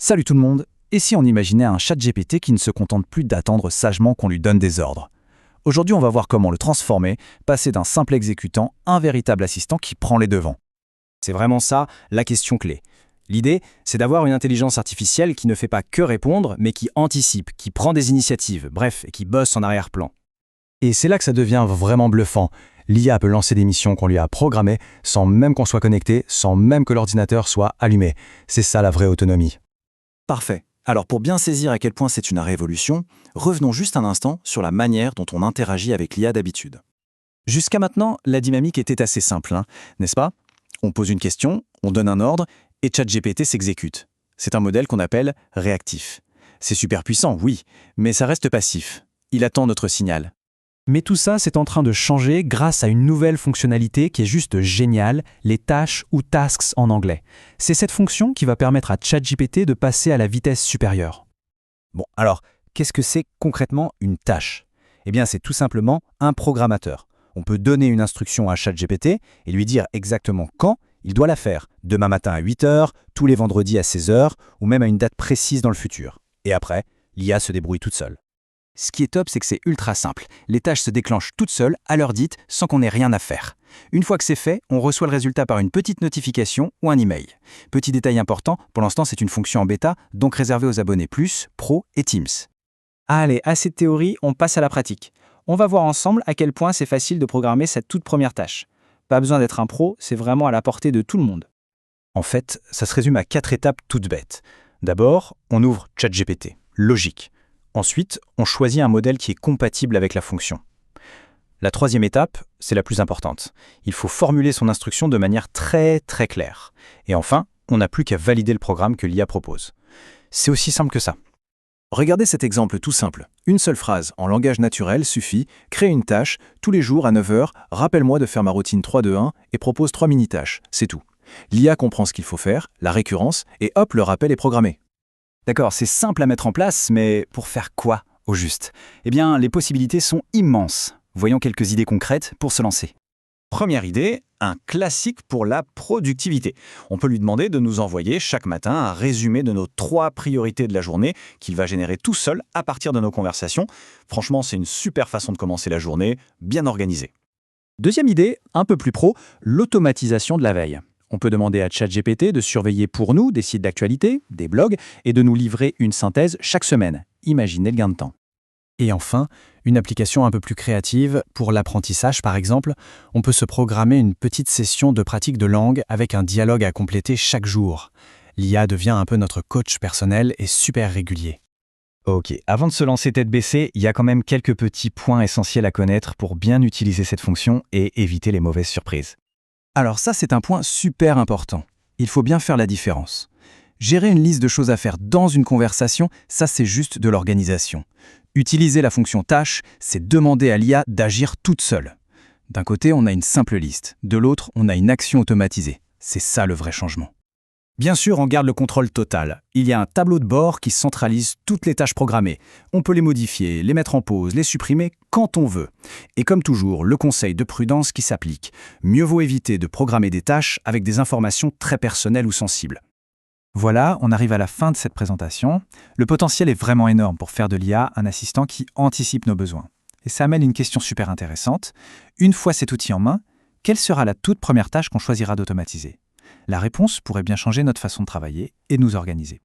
Salut tout le monde. Et si on imaginait un ChatGPT qui ne se contente plus d'attendre sagement qu'on lui donne des ordres? Aujourd'hui, on va voir comment le transformer, passer d'un simple exécutant à un véritable assistant qui prend les devants. C'est vraiment ça, la question clé. L'idée, c'est d'avoir une intelligence artificielle qui ne fait pas que répondre, mais qui anticipe, qui prend des initiatives, bref, et qui bosse en arrière-plan. Et c'est là que ça devient vraiment bluffant. L'IA peut lancer des missions qu'on lui a programmées sans même qu'on soit connecté, sans même que l'ordinateur soit allumé. C'est ça la vraie autonomie. Parfait. Alors pour bien saisir à quel point c'est une révolution, revenons juste un instant sur la manière dont on interagit avec l'IA d'habitude. Jusqu'à maintenant, la dynamique était assez simple, n'est-ce pas? On pose une question, on donne un ordre, et ChatGPT s'exécute. C'est un modèle qu'on appelle réactif. C'est super puissant, oui, mais ça reste passif. Il attend notre signal. Mais tout ça, c'est en train de changer grâce à une nouvelle fonctionnalité qui est juste géniale, les tâches ou tasks en anglais. C'est cette fonction qui va permettre à ChatGPT de passer à la vitesse supérieure. Bon, alors, qu'est-ce que c'est concrètement une tâche? Eh bien, c'est tout simplement un programmateur. On peut donner une instruction à ChatGPT et lui dire exactement quand il doit la faire. Demain matin à 8h, tous les vendredis à 16h, ou même à une date précise dans le futur. Et après, l'IA se débrouille toute seule. Ce qui est top, c'est que c'est ultra simple. Les tâches se déclenchent toutes seules, à l'heure dite, sans qu'on ait rien à faire. Une fois que c'est fait, on reçoit le résultat par une petite notification ou un email. Petit détail important, pour l'instant c'est une fonction en bêta, donc réservée aux abonnés Plus, Pro et Teams. Allez, assez de théorie, on passe à la pratique. On va voir ensemble à quel point c'est facile de programmer cette toute première tâche. Pas besoin d'être un pro, c'est vraiment à la portée de tout le monde. En fait, ça se résume à 4 étapes toutes bêtes. D'abord, on ouvre ChatGPT. Logique. Ensuite, on choisit un modèle qui est compatible avec la fonction. La troisième étape, c'est la plus importante. Il faut formuler son instruction de manière très claire. Et enfin, on n'a plus qu'à valider le programme que l'IA propose. C'est aussi simple que ça. Regardez cet exemple tout simple. Une seule phrase en langage naturel suffit, crée une tâche, tous les jours à 9h, rappelle-moi de faire ma routine 3-2-1 et propose 3 mini-tâches, c'est tout. L'IA comprend ce qu'il faut faire, la récurrence, et hop, le rappel est programmé. D'accord, c'est simple à mettre en place, mais pour faire quoi, au juste? Eh bien, les possibilités sont immenses. Voyons quelques idées concrètes pour se lancer. Première idée, un classique pour la productivité. On peut lui demander de nous envoyer chaque matin un résumé de nos 3 priorités de la journée qu'il va générer tout seul à partir de nos conversations. Franchement, c'est une super façon de commencer la journée, bien organisée. Deuxième idée, un peu plus pro, l'automatisation de la veille. On peut demander à ChatGPT de surveiller pour nous des sites d'actualité, des blogs, et de nous livrer une synthèse chaque semaine. Imaginez le gain de temps. Et enfin, une application un peu plus créative, pour l'apprentissage par exemple, on peut se programmer une petite session de pratique de langue avec un dialogue à compléter chaque jour. L'IA devient un peu notre coach personnel et super régulier. Ok, avant de se lancer tête baissée, il y a quand même quelques petits points essentiels à connaître pour bien utiliser cette fonction et éviter les mauvaises surprises. Alors ça, c'est un point super important. Il faut bien faire la différence. Gérer une liste de choses à faire dans une conversation, ça c'est juste de l'organisation. Utiliser la fonction tâche, c'est demander à l'IA d'agir toute seule. D'un côté, on a une simple liste. De l'autre, on a une action automatisée. C'est ça le vrai changement. Bien sûr, on garde le contrôle total. Il y a un tableau de bord qui centralise toutes les tâches programmées. On peut les modifier, les mettre en pause, les supprimer quand on veut. Et comme toujours, le conseil de prudence qui s'applique. Mieux vaut éviter de programmer des tâches avec des informations très personnelles ou sensibles. Voilà, on arrive à la fin de cette présentation. Le potentiel est vraiment énorme pour faire de l'IA un assistant qui anticipe nos besoins. Et ça amène une question super intéressante. Une fois cet outil en main, quelle sera la toute première tâche qu'on choisira d'automatiser? La réponse pourrait bien changer notre façon de travailler et de nous organiser.